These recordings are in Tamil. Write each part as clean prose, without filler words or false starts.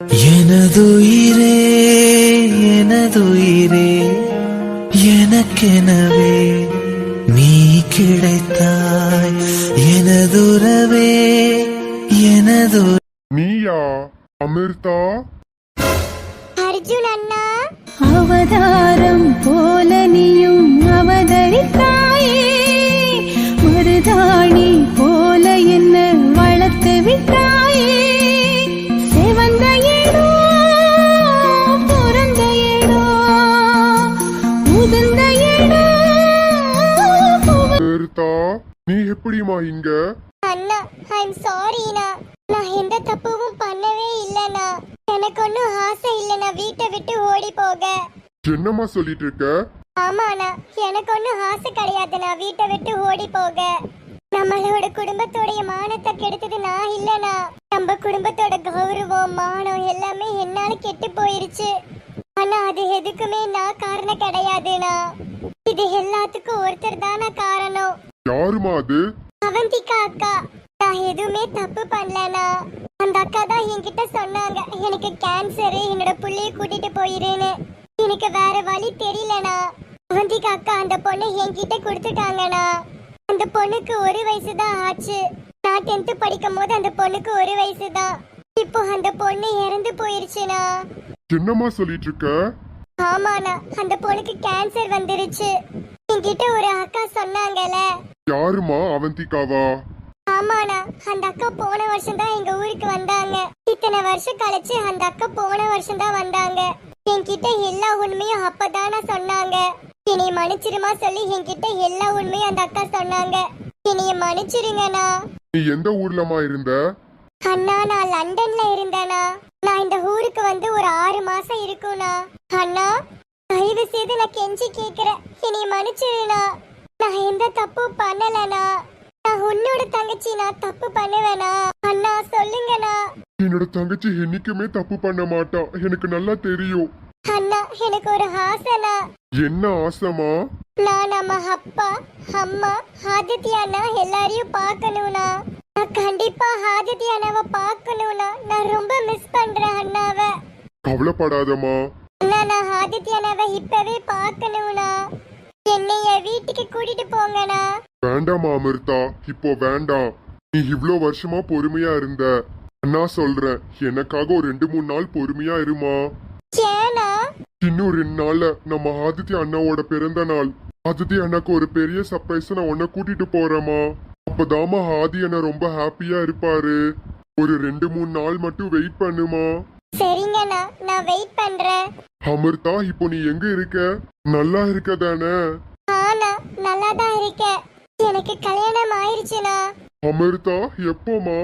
எனதுயிரே எனதுயிரே எனக்கெனவே நீ கிடைத்தாய் எனதுறவே எனது நீயா அமிர்தா? அர்ஜுன் அண்ணா, அவதாரம் போல நீயும் அவதரித்தாயே, மருதாணி போல என்ன வளர்த்து விட்டாயே, செவந்த ஏடோ பிறந்த ஏடோ முதிர்ந்த ஏடோ. அமிர்தா, நீ எப்படிமா இங்க? அண்ணா ஐம் சாரிண்ணா, நான் எந்த தப்பும் பண்ணவே இல்லைண்ணா. எனக்கு ஒன்றும் ஆசை இல்லைண்ணா வீட்டை விட்டு ஓடி போக. என்னம்மா சொல்லிட்டு இருக்க? ஆமாண்ணா, எனக்கு ஒன்றும் ஆசை கிடையாதுண்ணா வீட்டை விட்டு ஓடி போக. நம்மளோட குடும்பத்தோடைய மானத்தை கெடுத்தது நான் இல்லைண்ணா. நம்ம குடும்பத்தோட கௌரவம் மானம் எல்லாமே என்னால கெட்டு போயிருச்சு. ஆனா அது எதுக்குமே நான் காரணம் கிடையாதுண்ணா. இது எல்லாத்துக்கும் ஒருத்தர் தானே காரணம். யாருமா அது? அவந்திகா அக்கா. நான் எதுவுமே தப்பு பண்ணலனா. அந்த அக்கா தான் என்கிட்ட சொன்னாங்க எனக்கு கேன்சர், என்னோட புள்ளைய கூட்டிட்டு போயிருன்னு. எனக்கு வேற வழி தெரியலனா. அவந்திகா அக்கா அந்த பொண்ணை என்கிட்ட கொடுத்துட்டாங்கண்ணா. அந்த பொண்ணுக்கு 1 வயசு தான் ஆச்சு. நான் 10th படிக்கும் போது அந்த பொண்ணுக்கு 1 வயசு தான். இப்போ அந்த பொண்ணு இறந்து போயிருச்சுனா. என்னம்மா சொல்லிட்டு இருக்க? ஆமாண்ணா, அந்த பொண்ணுக்கு கேன்சர் வந்துருச்சு. என்கிட்ட ஒரு அக்கா சொன்னாங்கல்ல. யாருமா அவந்திகாவா? ஆமாண்ணா, அந்த அக்கா போன வருஷம் தான் எங்க ஊருக்கு வந்தாங்க. இத்தனை வருஷம் கழிச்சு அந்த அக்கா போன வருஷம் தான் வந்தாங்க. என்கிட்ட எல்லா உண்மையும் அப்பதானே சொன்னாங்க. என்னைய மன்னிச்சிருமா சொல்லி என்கிட்ட எல்லா உண்மையும் அந்த அக்கா சொன்னாங்க. என்னைய மன்னிச்சிருங்கண்ணா. நீ எந்த ஊர்லமா இருந்த? அண்ணா நான் லண்டன்ல இருந்தேனா. நான் இந்த ஊருக்கு வந்து ஒரு 6 மாசம் இருக்கும்ண்ணா. அண்ணா தயவு செய்து நான் கெஞ்சி கேக்குறேன், என்னைய மன்னிச்சிருண்ணா. நான் எந்த தப்பும் பண்ணலண்ணா. நான் உன்னோட தங்கச்சி, நான் தப்பு பண்ணுவேனா? அண்ணா சொல்லுங்கண்ணா. என்னோட தங்கச்சி என்னைக்குமே தப்பு பண்ண மாட்டா, எனக்கு நல்லா தெரியும். அண்ணா எனக்கு ஒரு ஆசைண்ணா. என்ன ஆசைமா? நான் நம்ம அப்பா அம்மா ஆதித்யா அண்ணா எல்லாரையும் பார்க்கணும்னா. நான் கண்டிப்பா ஆதித்யா அண்ணாவை பார்க்கணும்னா. நான் ரொம்ப மிஸ் பண்றேன் அண்ணாவை. கவலைப்படாதம்மா. அண்ணா நான் ஆதித்யா அண்ணாவை இப்பவே பார்க்கணும்னா. என்னைய வீட்டுக்கு கூட்டிட்டு போங்கண்ணா. வேண்டாமா அமிர்தா, இப்போ வேண்டாம். நீ இவ்ளோ வருஷமா பொறுமையா இருந்த. அண்ணா சொல்றேன், எனக்காக ஒரு 2-3 நாள் பொறுமையா இருமா. ஏனா? இன்னும் 2 நாள்ல நம்ம ஆதித்ய அண்ணாவோட பிறந்த நாள். ஆதித்ய அண்ணாக்கு ஒரு பெரிய சர்ப்ரைஸ் நான் உன்னை கூட்டிட்டு போறேமா. அப்பதாமா ஆதி அண்ணா ரொம்ப ஹாப்பியா இருப்பாரு. ஒரு 2-3 நாள் மட்டும் வெயிட் பண்ணுமா. சரிங்கண்ணா, நான் வெயிட் பண்றேன். அமிர்தா, இப்போ நீ எங்க இருக்க? நல்லா இருக்க தானே? ஆனா நல்லா தான் இருக்கேன். எனக்கு கல்யாணம் ஆயிருச்சுனா. அமிர்தா, எப்போமா?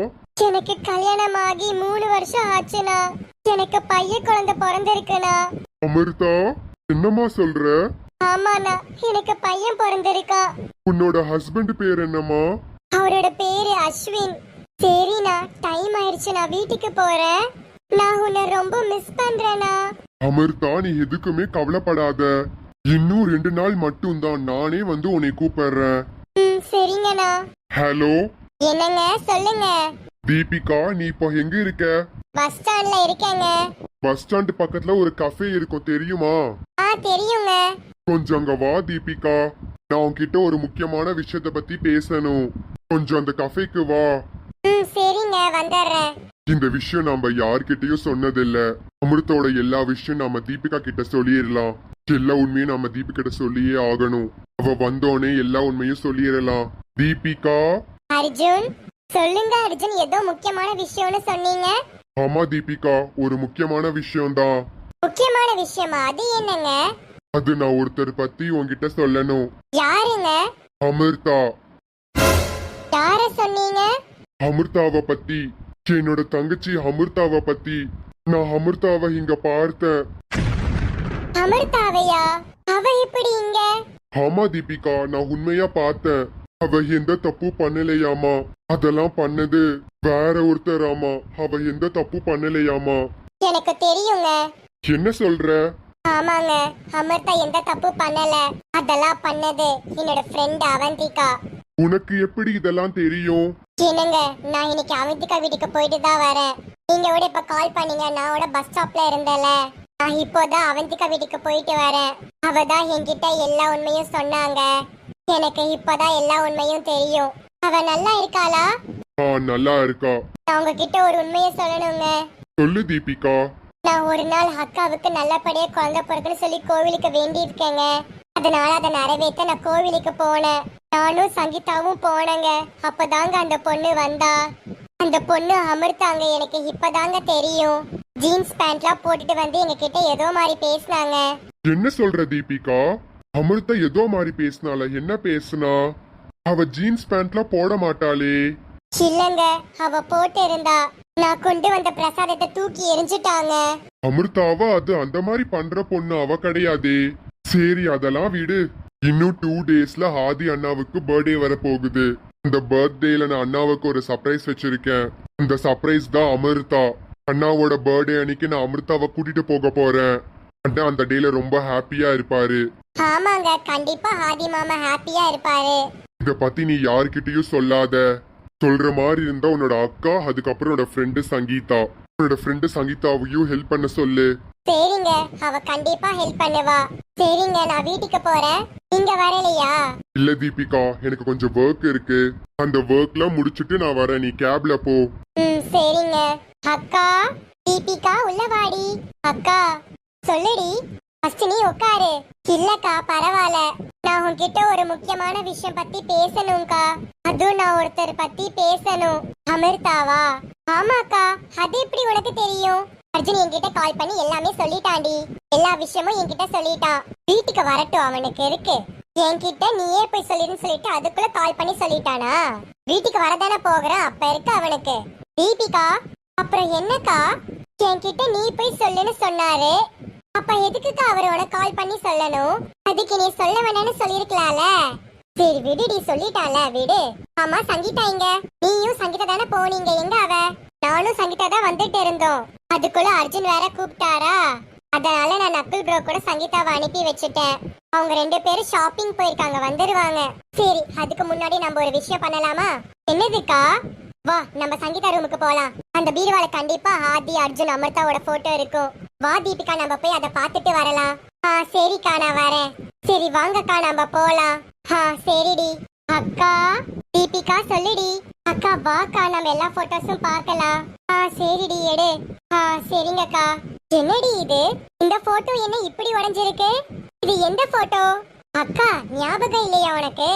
எனக்கு கல்யாணம் ஆகி 3 வருஷம் ஆச்சுனா. எனக்கு பையன் குழந்தை பிறந்திருக்குனா. அமிர்தா, என்னம்மா சொல்ற? ஆமாண்ணா, எனக்கு பையன் பிறந்திருக்கா. உன்னோட ஹஸ்பண்ட் பேர் என்னம்மா? அவரோட பேரு அஸ்வின். சரிண்ணா, டைம் ஆயிருச்சு, நான் வீட்டுக்கு போறேன். நான் உன்னை ரொம்ப மிஸ் பண்றேனா. அமிர்தா, நீ எதுக்குமே கவலைப்படாத. இன்னும் 2 நாள் மட்டும்தான், நானே வந்து உன்னை கூப்பிடுறேன். சரிங்கண்ணா. ஹலோ. என்னங்க சொல்லுங்க. தீபிகா, நீ இப்போ எங்க இருக்க? பஸ் ஸ்டாண்ட்ல இருக்கேங்க. பஸ் ஸ்டாண்ட் பக்கத்துல ஒரு கஃபே இருக்கும், தெரியுமா? தெரியுங்க. கொஞ்சம் அங்க வா தீபிகா. நான் உன்கிட்ட ஒரு முக்கியமான விஷயத்த பத்தி பேசணும். கொஞ்சம் அந்த கஃபேக்கு வா. சரிங்க, வந்துடுறேன். இந்த விஷயம் நாம யார்கிட்டயும் சொன்னதில்ல. அமிர்தோட எல்லா விஷயம் நாம தீபிகா கிட்ட சொல்லிடலாம். எல்லா உண்மையும் நாம தீபிகா கிட்ட சொல்லியே ஆகணும். அவ வந்தோடனே எல்லா உண்மையும் சொல்லிடலாம். தீபிகா. அர்ஜுன் சொல்லுங்க. அர்ஜுன் ஏதோ முக்கியமான விஷயம்னு சொன்னீங்க. ஆமா தீபிகா, ஒரு முக்கியமான விஷயம்தான். முக்கியமான விஷயமா? அது என்னங்க? அது நான் ஒருத்தர் பத்தி உன்கிட்ட சொல்லணும். யாருங்க? அமிர்தா. யார சொன்னீங்க? அமிர்தாவை பத்தி. என்னோட தங்கச்சி அமிர்தாவை பத்தி. நான் அமிர்தாவை இங்க பார்த்தேன். அமிர்தாவையா? அவ எப்படி இங்க? ஆமா தீபிகா, நான் உண்மையா பார்த்தேன். அவ எந்த தப்பு பண்ணலையாமா. அதெல்லாம் பண்ணது வேற ஒருத்தராமா. அவ எந்த தப்பு பண்ணலையாமா. எனக்கு தெரியுங்க. என்ன சொல்ற? ஆமாங்க, அமிர்தா எந்த தப்பு பண்ணல. அதெல்லாம் பண்ணது என்னோட ஃப்ரெண்ட் அவந்திகா. உனக்கு எப்படி இதெல்லாம் தெரியும்? என்னங்க, நான் இன்னைக்கு அவந்திகா வீட்டுக்கு போயிட்டு தான் வரேன். நீங்க கூட இப்ப கால் பண்ணீங்க, நான் கூட பஸ் ஸ்டாப்ல இருந்தேன்ல. நான் இப்போதான் அவந்திகா வீட்டுக்கு போயிட்டு வரேன். அவ தான் என்கிட்ட எல்லா உண்மையும் சொன்னாங்க. எனக்கு இப்பதான் எல்லா உண்மையும் தெரியும். அவ நல்லா இருக்காளா? நல்லா இருக்கா. நான் உங்ககிட்ட ஒரு உண்மையை சொல்லணுங்க. சொல்லு தீபிகா. நான் ஒரு நாள் அக்காவுக்கு நல்லபடியா குழந்தை பிறக்குன்னு சொல்லி கோவிலுக்கு வேண்டி இருக்கேங்க. அதனால அதை நிறைவேற்ற நான் கோவிலுக்கு போனேன். நானும் சங்கீதாவும் போனேங்க. அப்பதாங்க அந்த பொண்ணு வந்தா. அந்த பொண்ணு அமிர்தாங்க. எனக்கு இப்பதாங்க தெரியும். ஜீன்ஸ் பேண்ட்லாம் போட்டுட்டு வந்து எங்க கிட்ட ஏதோ மாதிரி பேசினாங்க. என்ன சொல்ற தீபிகா? அமிர்தா ஏதோ மாதிரி பேசினால? என்ன பேசுனா? அவ ஜீன்ஸ் பேண்ட்லாம் போட மாட்டாளே. இல்லங்க, அவ போட்டு இருந்தா. நான் கொண்டு வந்த பிரசாதத்தை தூக்கி எரிஞ்சிட்டாங்க. அமிர்தாவா அது? அந்த மாதிரி பண்ற பொண்ணு அவ கிடையாதே. சரி அதெல்லாம் விடு. இன்னும் 2 டேஸ்ல ஆதி அண்ணாவுக்கு பர்த்டே வர போகுது. அந்த பர்த்டேல நான் அண்ணாவுக்கு ஒரு சர்ப்ரைஸ் வச்சிருக்கேன். அந்த சர்ப்ரைஸ் தான் அமிர்தா. அண்ணாவோட பர்த்டே அன்னைக்கு நான் அமிர்தாவை கூட்டிட்டு போக போறேன். அண்ணா அந்த டேல ரொம்ப ஹாப்பியா இருப்பாரு. ஆமாங்க, கண்டிப்பா ஆதி மாமா ஹாப்பியா இருப்பாரு. இத பத்தி நீ யார்கிட்டயும் சொல்லாத. சொல்ற மாதிரி இருந்தா உன்னோட அக்கா, அதுக்கப்புறம் உன்னோட ஃப்ரெண்டு சங்கீதா, உன்னோட ஃப்ரெண்டு சங்கீதாவையும் ஹெல்ப் பண்ண சொல்லு. சரிங்க, அவ கண்டிப்பா ஹெல்ப் பண்ணுவா. சரிங்க, நான் வீட்டுக்கு போறேன். நீங்க வரலையா? இல்ல தீபிகா, எனக்கு கொஞ்சம் ஒர்க் இருக்கு. அந்த ஒர்க்லாம் முடிச்சிட்டு நான் வரேன். நீ கேப்ல போ. சரிங்க. அக்கா, தீபிகா உள்ள வாடி. அக்கா சொல்லுடி. ஃபர்ஸ்ட் நீ உட்காரு. இல்லக்கா பரவாயில்ல. நான் உன்கிட்ட ஒரு முக்கியமான விஷயம் பத்தி பேசணும்க்கா. அதுவும் நான் ஒருத்தர் பத்தி பேசணும். அமிர்தாவா? ஆமாக்கா. அது எப்படி உனக்கு தெரியும்? அர்ஜுன் என்கிட்ட கால் பண்ணி எல்லாமே சொல்லிட்டாண்டி. எல்லா விஷயமும் என்கிட்ட சொல்லிட்டான். வீட்டுக்கு வரட்டும், அவனுக்கு இருக்கு. என்கிட்ட நீயே போய் சொல்லிருன்னு சொல்லிட்டு அதுக்குள்ள கால் பண்ணி சொல்லிட்டானா? வீட்டுக்கு வரதானே போகிறான், அப்ப இருக்கு அவனுக்கு. தீபிகா அப்புறம் என்னக்கா? என்கிட்ட நீ போய் சொல்லுன்னு சொன்னாரு. அப்ப எதுக்குக்கா அவர் உனக்கு கால் பண்ணி சொல்லணும்? அதுக்கு நீ சொல்ல வேண்டாம்னு சொல்லிருக்கலாம்ல. சரி விடுடி, சொல்லிட்டால விடு. ஆமா சங்கீதா எங்க? நீயும் சங்கீதா தானே போனீங்க, எங்க அவ? நானும் சங்கீதா தான் வந்துட்டு இருந்தோம். அதுக்குள்ள அர்ஜுன் வேற கூப்பிட்டாரா. அதனால நான் நக்குல் ப்ரோ கூட சங்கீதாவை அனுப்பி வச்சுட்டேன். அவங்க 2 பேரும் ஷாப்பிங் போயிருக்காங்க, வந்துருவாங்க. சரி அதுக்கு முன்னாடி நம்ம ஒரு விஷயம் பண்ணலாமா? என்னதுக்கா? வா நம்ம சங்கீதா ரூமுக்கு போலாம். அந்த பீரோவால கண்டிப்பா ஆதி, அர்ஜுன், அமிர்தாவோட போட்டோ இருக்கும். வா தீபிகா, நம்ம போய் அதை பார்த்துட்டு வரலாம். சரிக்கா நான் வரேன். சரி வாங்கக்கா நம்ம போலாம். சரிடி. அக்கா தீபிகா சொல்லுடி. அக்கா வாக்கா, நம்ம எல்லா போட்டோஸும் பார்க்கலாம். சரிடி எடு. சரிங்கக்கா. என்னடி இது? இந்த போட்டோ என்ன இப்படி உடைஞ்சிருக்கு? இது எந்த போட்டோ? அக்கா ஞாபகம் இல்லையா உனக்கு?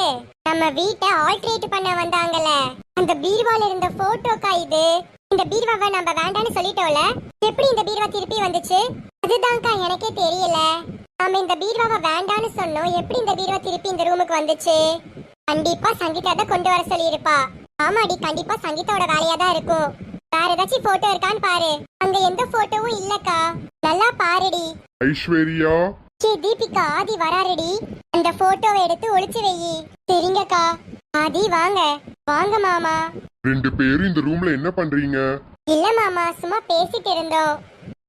நம்ம வீட்டை ஆல்ட்ரேட் பண்ண வந்தாங்கல்ல, அந்த பீர்வால இருந்த போட்டோக்கா இது. இந்த பீர்வாவை நம்ம வேண்டான்னு சொல்லிட்டோம்ல, எப்படி இந்த பீர்வா திருப்பி வந்துச்சு? அதுதான்க்கா எனக்கே தெரியல. நாம இந்த பீர்வாவை வேண்டான்னு சொன்னோம், எப்படி இந்த பீர்வா திருப்பி இந்த ரூமுக்கு வந்துச்சு? கண்டிப்பா சங்கீதா தான் கொண்டு வர சொல்லியிருப்பா. ஆமாடி, கண்டிப்பா சங்கீதாவோட வேலையா தான் இருக்கும். வேற ஏதாச்சும் போட்டோ இருக்கான்னு பாரு. அங்க எந்த போட்டோவும் இல்லக்கா. நல்லா பாருடி. ஐஸ்வர்யா. தீபிகா ஆதி வராருடி. அந்த போட்டோவை எடுத்து ஒளிச்சு வையி. சரிங்கக்கா. ஆதி வாங்க. வாங்க மாமா. 2 பேரும் இந்த ரூம்ல என்ன பண்றீங்க? இல்ல மாமா, சும்மா பேசிட்டு இருந்தோம்.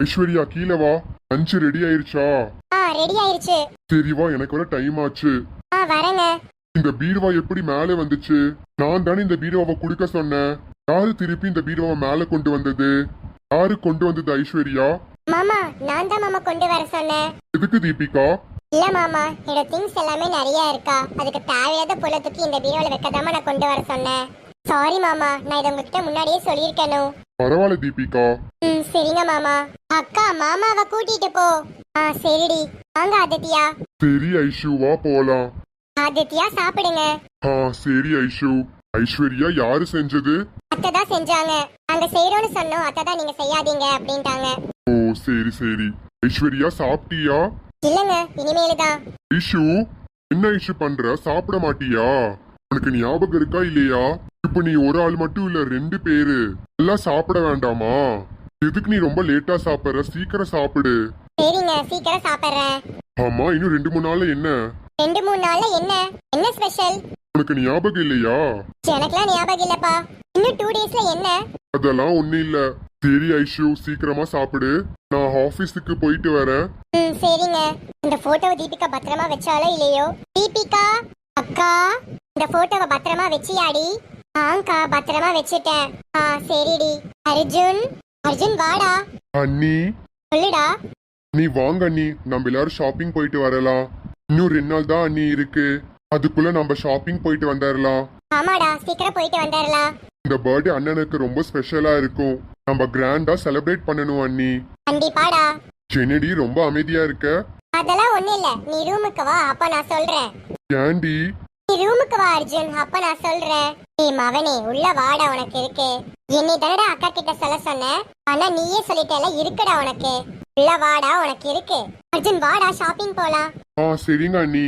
ஐஸ்வர்யா கீழே வா. லஞ்ச் ரெடி ஆயிருச்சா? ரெடி ஆயிருச்சு. சரி வா, எனக்கு வர டைம் ஆச்சு. வரேங்க. இந்த பீர்வா எப்படி மேலே வந்துச்சு? நான் தானே இந்த பீர்வாவை குடுக்க சொன்னேன். யாரு திருப்பி இந்த பீர்வாவை மேலே கொண்டு வந்தது? யாரு கொண்டு வந்தது ஐஸ்வர்யா? மாமா நான் தான் மாமா கொண்டு வர சொன்னேன். எதுக்கு தீபிகா? இல்ல மாமா, என்னோட திங்ஸ் எல்லாமே நிறைய இருக்கா. அதுக்கு தேவையாத பொருளுக்கு இந்த பீரோல வைக்கதாம நான் கொண்டு வர சொன்னேன். சாரி மாமா, நான் இதை உங்ககிட்ட முன்னாடியே சொல்லியிருக்கணும். பரவாயில்ல தீபிகா. சரிங்க மாமா. அக்கா மாமாவை கூட்டிட்டு போ. சரிடி. வாங்க ஆதித்யா. சரி ஐஷு வா போலாம். ஆதித்யா சாப்பிடுங்க. சரி ஐஷு. ஐஸ்வர்யா யாரு செஞ்சது? அத்தை தான் செஞ்சாங்க. நாங்க செய்யறோம்னு சொன்னோம், அத்தை தான் நீங்க செய்யாதீங்க அப்படின்ட்டாங்க. ஓ சரி சரி. ஐஸ்வர்யா சாப்பிட்டியா? இல்லங்க, இனிமேல் தான். ஐஷு என்ன ஐஷு பண்ற? சாப்பிட மாட்டியா? உனக்கு ஞாபகம் இருக்கா இல்லையா? இப்ப நீ ஒரு ஆள் மட்டும் இல்ல, 2 பேரு. எல்லாம் சாப்பிட வேண்டாமா? எதுக்கு நீ ரொம்ப லேட்டா சாப்பிடுற? சீக்கிரம் சாப்பிடு. சரிங்க, சீக்கிரம் சாப்பிடுறேன். ஆமா, இன்னும் 2-3 நாள்ல என்ன? 2-3 நாள்ல என்ன ஸ்பெஷல்? உனக்கு ஞாபகம் இல்லையா? எனக்குலாம் ஞாபகம் இல்லப்பா. இன்னும் 2 டேஸ்ல என்ன? அதெல்லாம் ஒண்ணு இல்ல. சரி ஐஷு, சீக்கிரமா சாப்பிடு. நான் ஆபீஸுக்கு போயிட்டு வரேன். சரிங்க. இந்த போட்டோவை தீபிகா பத்திரமா வச்சாலோ இல்லையோ? தீபிகா அக்கா, இந்த போட்டோவை பத்திரமா வச்சியாடி? ஆங்கா பத்திரமா வச்சுட்டேன். சரிடி. அர்ஜுன் அர்ஜுன் வாடா. அண்ணி சொல்லுடா. நீ வாங்க அண்ணி, நம்ம எல்லாரும் ஷாப்பிங் போயிட்டு வரலாம். இன்னும் 2 நாள் தான் அண்ணி இருக்கு, அதுக்குள்ள நம்ம ஷாப்பிங் போயிட்டு வந்துடலாம். ஆமாடா, சீக்கிரம் போயிட்டு வந்துடலாம். இந்த பர்த்டே அண்ணனுக்கு ரொம்ப ஸ்பெஷலா இருக்கும், நம்ம கிராண்டா செலிப்ரேட் பண்ணணும் அண்ணி. கண்டிப்பாடா. என்னடி ரொம்ப அமைதியா இருக்க? அதெல்லாம் ஒண்ணு இல்ல, நீ ரூமுக்கு வா, அப்ப நான் சொல்றேன். ஏண்டி? நீ ரூமுக்கு வா அர்ஜுன், அப்ப நான் சொல்றேன். நீ மவனே உள்ள வாடா, உனக்கு இருக்கு. என்னை தானடா அக்கா கிட்ட சொல்ல சொன்னேன், ஆனா நீயே சொல்லிட்டல, இருக்குடா உனக்கு. உள்ள வாடா, உனக்கு இருக்கு. அர்ஜுன் வாடா, ஷாப்பிங் போலாம். சரிங்க அண்ணி.